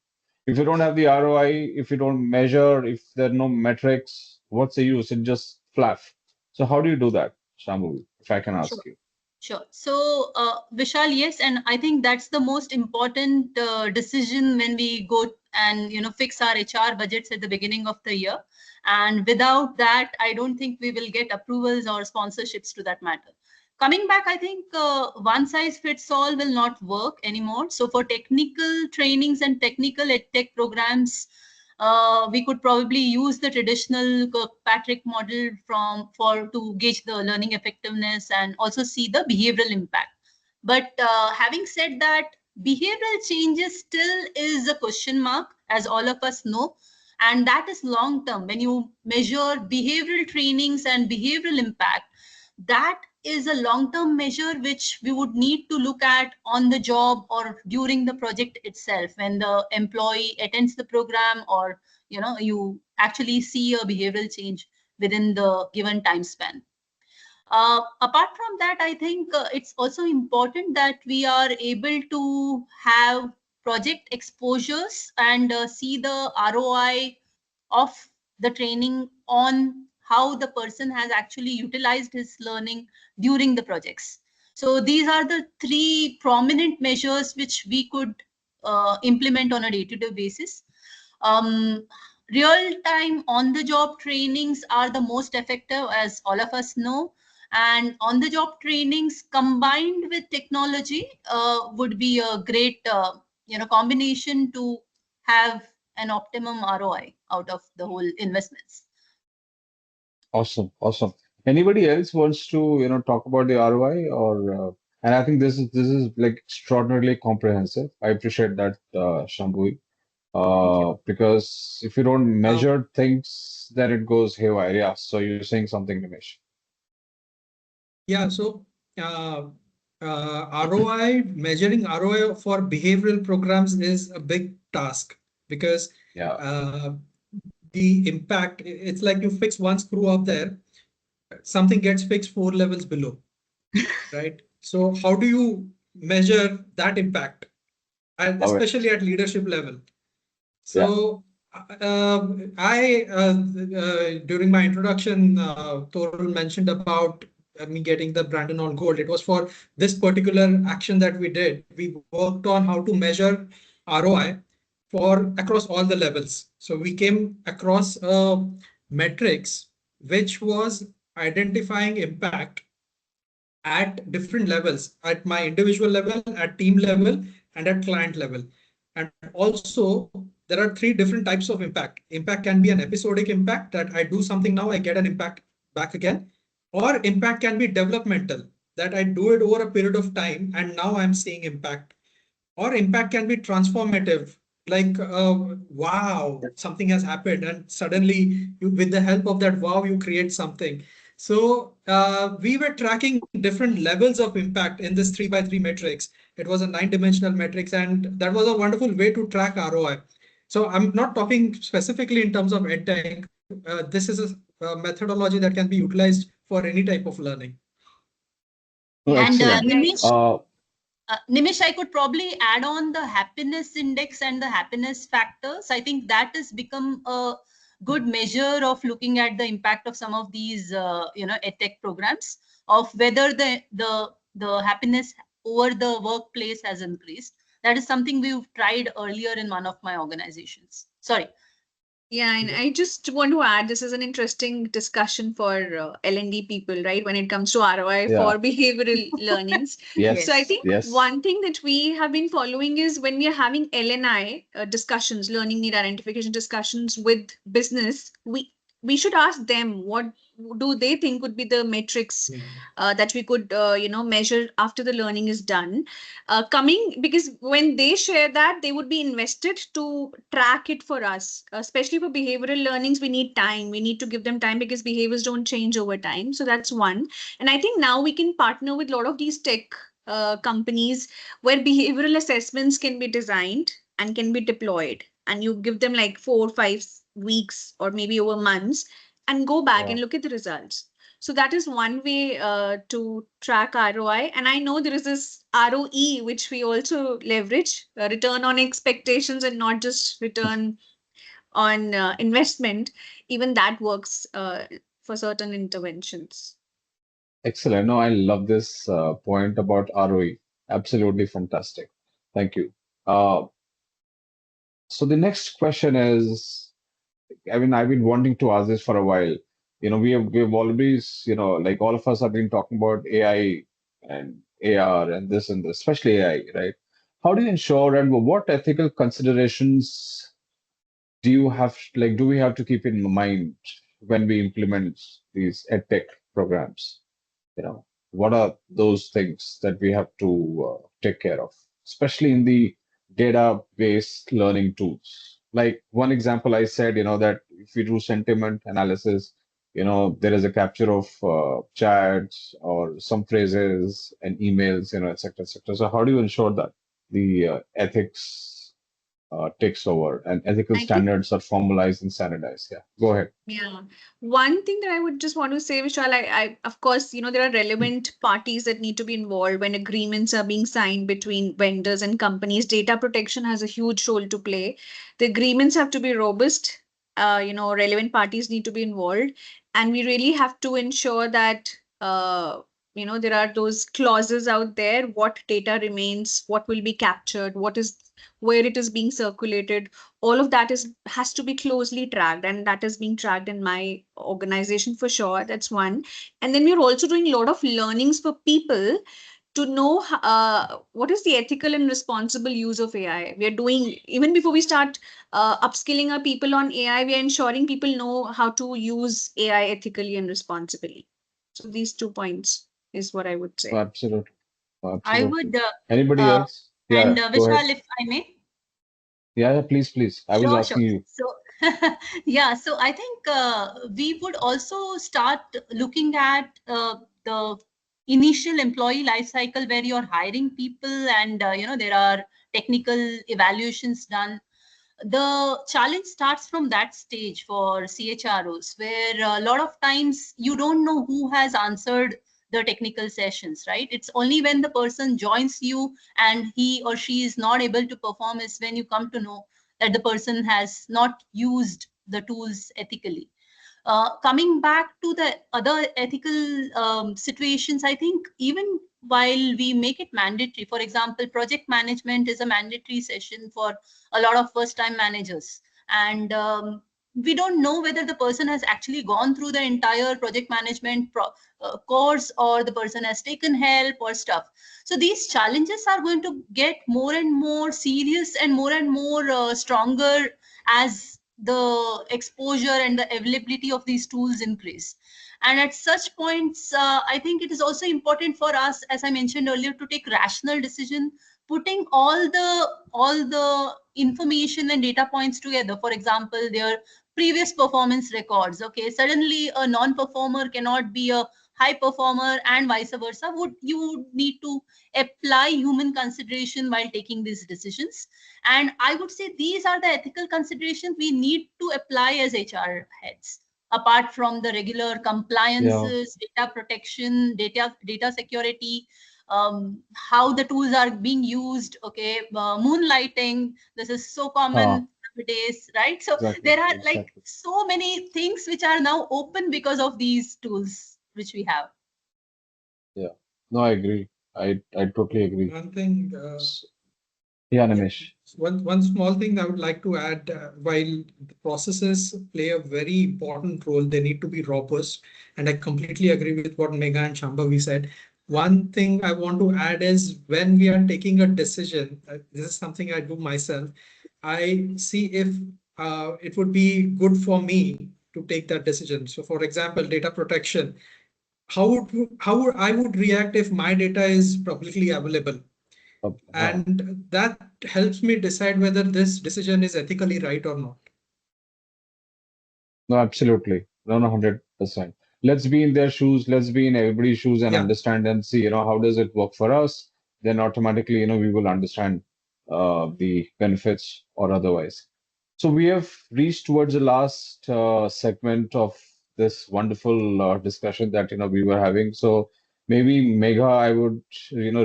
If you don't have the ROI, if you don't measure, if there are no metrics, what's the use? It just fluff. So how do you do that, Shambhavi, if I can ask you? Sure. So, Vishal, yes, and I think that's the most important decision when we go and fix our HR budgets at the beginning of the year. And without that, I don't think we will get approvals or sponsorships to that matter. Coming back, I think one size fits all will not work anymore. So for technical trainings and technical EdTech programs, we could probably use the traditional Kirkpatrick model to gauge the learning effectiveness and also see the behavioral impact. But having said that, behavioral changes still is a question mark, as all of us know, and that is long term. When you measure behavioral trainings and behavioral impact, that is a long-term measure which we would need to look at on the job or during the project itself, when the employee attends the program, or you actually see a behavioral change within the given time span. Apart from that, I think it's also important that we are able to have project exposures and see the ROI of the training on how the person has actually utilized his learning during the projects. So these are the three prominent measures which we could implement on a day-to-day basis. Real-time on-the-job trainings are the most effective, as all of us know. And on-the-job trainings combined with technology would be a great combination to have an optimum ROI out of the whole investments. Awesome, awesome. Anybody else wants to, talk about the ROI or and I think this is like extraordinarily comprehensive. I appreciate that, Shambhui. Thank you. Because if you don't measure things, then it goes haywire. Yeah. So you're saying something, Nimesh. Yeah, so ROI, measuring ROI for behavioral programs is a big task, because Yeah. the impact, it's like you fix one screw up there, something gets fixed 4 levels below, right? So how do you measure that impact, and Love it. especially at leadership level? Yeah. So I during my introduction, Torul mentioned about me getting the Brandon on Gold. It was for this particular action that we did. We worked on how to measure ROI for across all the levels. So we came across metrics which was identifying impact at different levels, at my individual level, at team level, and at client level. And also, there are three different types of impact. Impact can be an episodic impact, that I do something now, I get an impact back again. Or impact can be developmental, that I do it over a period of time and now I'm seeing impact. Or impact can be transformative, like wow, something has happened and suddenly with the help of that wow, you create something. So we were tracking different levels of impact in this 3x3 matrix. It was a 9-dimensional matrix, and that was a wonderful way to track ROI. So I'm not talking specifically in terms of EdTech. This is a methodology that can be utilized for any type of learning. Oh, And excellent. Nimish, I could probably add on the happiness index and the happiness factors. I think that has become a good measure of looking at the impact of some of these, EdTech programs, of whether the happiness over the workplace has increased. That is something we've tried earlier in one of my organizations. Sorry. Yeah, and I just want to add, this is an interesting discussion for L&D people, right? When it comes to ROI Yeah. for behavioral learnings. Yes. So I think Yes. one thing that we have been following is when we are having LNI discussions, learning need identification discussions with business, we should ask them what do they think would be the metrics that we could measure after the learning is done. Because when they share that, they would be invested to track it for us. Especially for behavioral learnings, we need time. We need to give them time because behaviors don't change over time. So that's one. And I think now we can partner with a lot of these tech companies where behavioral assessments can be designed and can be deployed. And you give them like 4 or 5 weeks or maybe over months and go back and look at the results. So that is one way to track ROI. And I know there is this ROE, which we also leverage, return on expectations and not just return on investment. Even that works for certain interventions. Excellent. No, I love this point about ROE. Absolutely fantastic. Thank you. So the next question is, I mean, I've been wanting to ask this for a while. We've always, like all of us have been talking about AI and AR and this and this, especially AI, right? How do you ensure, and what ethical considerations do we have to keep in mind when we implement these EdTech programs? What are those things that we have to take care of, especially in the data-based learning tools? Like one example I said, that if we do sentiment analysis, there is a capture of chats or some phrases and emails, et cetera, et cetera. So how do you ensure that the ethics takes over and ethical I think, standards are formalized and standardized? Yeah, go ahead. yeah. One thing that I would just want to say, Vishal, of course, there are relevant parties that need to be involved when agreements are being signed between vendors and companies. Data protection has a huge role to play. The agreements have to be robust. Relevant parties need to be involved, and we really have to ensure that there are those clauses out there. What data remains, what will be captured, where it is being circulated, all of that has to be closely tracked, and that is being tracked in my organization for sure. That's one. And then we're also doing a lot of learnings for people to know what is the ethical and responsible use of AI. We are doing, even before we start upskilling our people on AI, we are ensuring people know how to use AI ethically and responsibly. So these 2 points is what I would say. Absolutely. I Absolutely. would, Anybody uh, else? Yeah, go ahead. Vishal, if I may. Yeah, yeah, please, please. I was Sure, sure. asking you. So, yeah, so I think we would also start looking at the initial employee life cycle where you're hiring people and, there are technical evaluations done. The challenge starts from that stage for CHROs, where a lot of times you don't know who has answered the technical sessions, right? It's only when the person joins you and he or she is not able to perform is when you come to know that the person has not used the tools ethically. Coming back to the other ethical situations, I think even while we make it mandatory, for example, project management is a mandatory session for a lot of first time managers. And we don't know whether the person has actually gone through the entire project management course, or the person has taken help or stuff. So these challenges are going to get more and more serious and more stronger as the exposure and the availability of these tools increase. And at such points, I think it is also important for us, as I mentioned earlier, to take rational decision, putting all the information and data points together. For example, their previous performance records. Okay, suddenly a non-performer cannot be a high performer, and vice versa. Would you need to apply human consideration while taking these decisions? And I would say these are the ethical considerations we need to apply as HR heads, apart from the regular Yeah. compliances, data protection, data security, how the tools are being used. Okay, moonlighting. This is so Ah, common nowadays, right? So exactly. there are like Exactly. so many things which are now open because of these tools which we have. Yeah. No, I agree. I totally agree. One thing, S- Yeah, yeah, Nimish. one small thing I would like to add, while the processes play a very important role, they need to be robust. And I completely agree with what Megha and Shambhavi said. One thing I want to add is when we are taking a decision, this is something I do myself. I see if it would be good for me to take that decision. So, for example, data protection. How would I would react if my data is publicly available? Ah. And that helps me decide whether this decision is ethically right or not. No, absolutely. No, no, 100%. Let's be in their shoes. Let's be in everybody's shoes and Yeah, understand and see, how does it work for us? Then automatically, we will understand the benefits or otherwise. So we have reached towards the last segment of this wonderful discussion that, we were having. So maybe Megha, I would,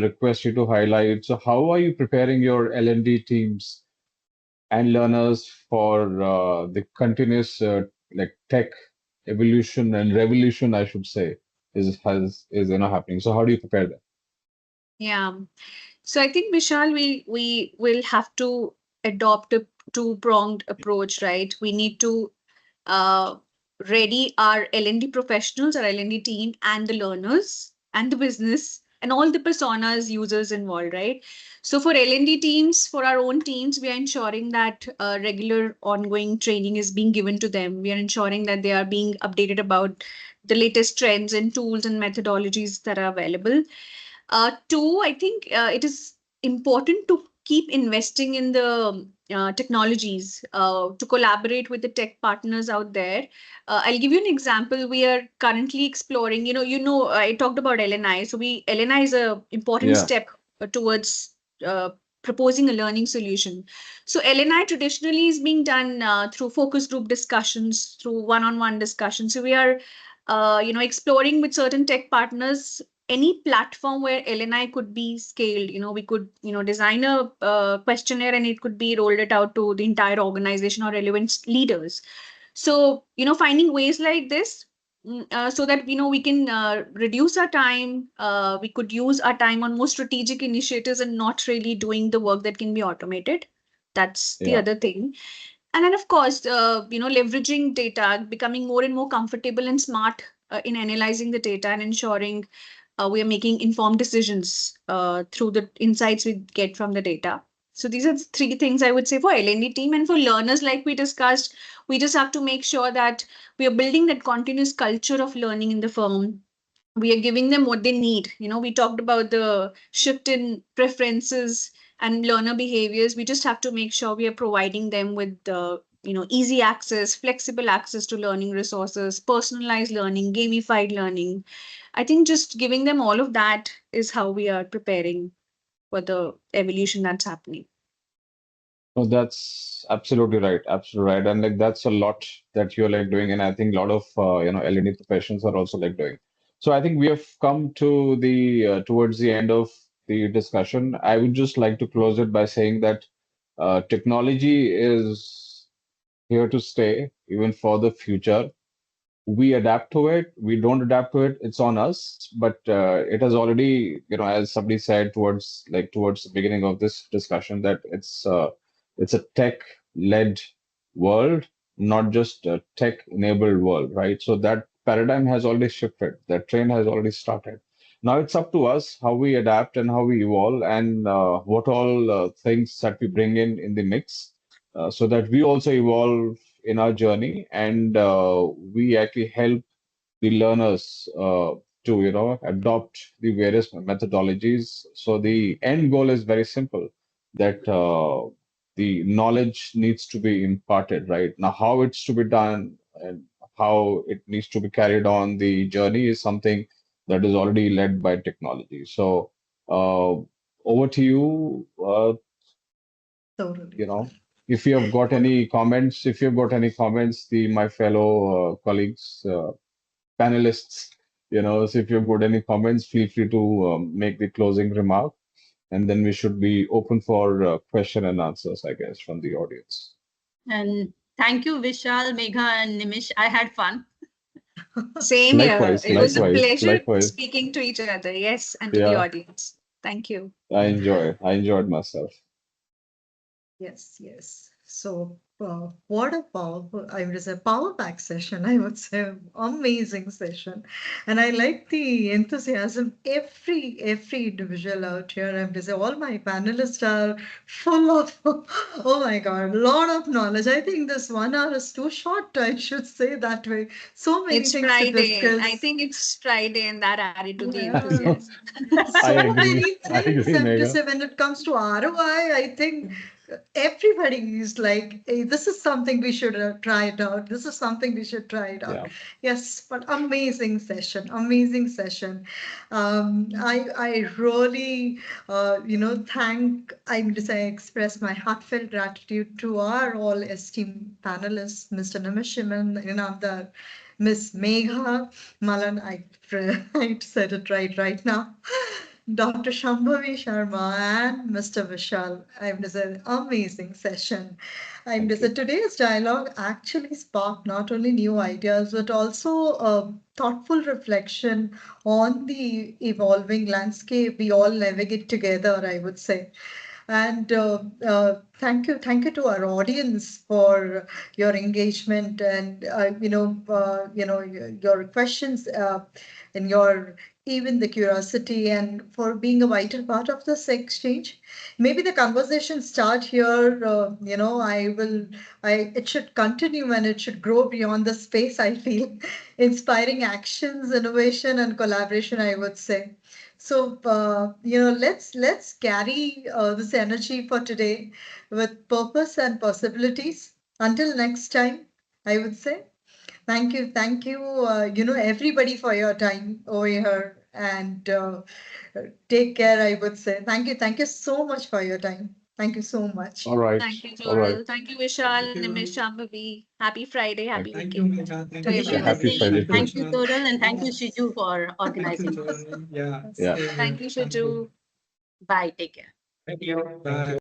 request you to highlight. So how are you preparing your L&D teams and learners for the continuous like tech evolution and revolution, I should say, is happening. So how do you prepare that? Yeah. So I think, Vishal, we will have to adopt a two-pronged approach, right? We need to uh, ready our L&D professionals, our L&D team, and the learners, and the business, and all the personas, users involved, right? So for L&D teams, for our own teams, we are ensuring that regular ongoing training is being given to them. We are ensuring that they are being updated about the latest trends and tools and methodologies that are available. Two, I think it is important to keep investing in the technologies to collaborate with the tech partners out there. I'll give you an example. We are currently exploring, I talked about LNI. So LNI is a important Yeah. step towards proposing a learning solution. So LNI traditionally is being done through focus group discussions, through one-on-one discussions. So we are, exploring with certain tech partners any platform where LNI could be scaled. We could, design a questionnaire and it could be rolled it out to the entire organization or relevant leaders. So, finding ways like this so that, we can reduce our time. We could use our time on more strategic initiatives and not really doing the work that can be automated. That's the Yeah. other thing. And then, of course, leveraging data, becoming more and more comfortable and smart in analyzing the data and ensuring we are making informed decisions through the insights we get from the data. So these are the three things I would say for L&D team. And for learners, like we discussed, we just have to make sure that we are building that continuous culture of learning in the firm. We are giving them what they need. We talked about the shift in preferences and learner behaviors. We just have to make sure we are providing them with the easy access, flexible access to learning resources, personalized learning, gamified learning. I think just giving them all of that is how we are preparing for the evolution that's happening. No, that's absolutely right. Absolutely right. And like that's a lot that you're like doing. And I think a lot of L&D professions are also like doing. So I think we have come to the towards the end of the discussion. I would just like to close it by saying that technology is here to stay even for the future. We adapt to it, we don't adapt to it, it's on us. But it has already, as somebody said towards the beginning of this discussion, that it's a tech-led world, not just a tech-enabled world, right? So that paradigm has already shifted, that train has already started. Now it's up to us how we adapt and how we evolve, and what all things that we bring in the mix, so that we also evolve in our journey, and we actually help the learners to adopt the various methodologies. So the end goal is very simple, that the knowledge needs to be imparted. Right now, how it's to be done and how it needs to be carried on, the journey is something that is already led by technology. So over to you. Totally. you know if you have got any comments, the my fellow colleagues, panelists, so if you've got any comments, feel free to make the closing remark, and then we should be open for question and answers, I guess, from the audience. And thank you, Vishal, Megha, and Nimish. I had fun. Same here. Likewise, It was a likewise, pleasure likewise. speaking to each other. Yes, and to the Yeah, audience. Thank you. I enjoyed myself. Yes, yes. So, what a powerful, I would say, power pack session. I would say, amazing session, and I like the enthusiasm. Every individual out here, I would say, all my panelists are full of, oh my God, a lot of knowledge. I think this 1 hour is too short. I should say that way. So many It's things to Friday. I discuss. think it's Friday and that added to the Yeah. enthusiasm. I So agree. many I things agree, I have to Megha. say when it comes to ROI. I think everybody is like, hey, this is something we should try it out. This is something we should try it out. Yeah. Yes, but amazing session, amazing session. I really, I would say, express my heartfelt gratitude to our all esteemed panelists, Mr. Nimishiman, Inamdar, Miss Megha Malan. I said it right now. Dr. Shambhavi Sharma and Mr. Vishal. It was an amazing session. Thank you. Today's dialogue actually sparked not only new ideas but also a thoughtful reflection on the evolving landscape we all navigate together, I would say. And thank you to our audience for your engagement and your questions and your even the curiosity and for being a vital part of this exchange. Maybe the conversation start here. It should continue and it should grow beyond the space. I feel inspiring actions, innovation, and collaboration, I would say. So, let's carry this energy for today with purpose and possibilities. Until next time, I would say thank you, everybody for your time over here, and take care. I would say thank you so much for your time. Thank you so much. All right. Thank you, All right. Joel. Thank you, Vishal, Thank you. Nimish, Shambhavi. Happy Friday, Thank happy Thank you, weekend Megha. Thank to you, Wish you everyone. the Happy Shambhavi. same. Friday Thank you, too. Thank you, Vishal. Total, and thank you, Yes. Shiju, for Thank you, organizing this. Joel. Yeah, Yes. same Thank here. you, Thank you. Shiju. Bye. Take care. Thank you. Bye.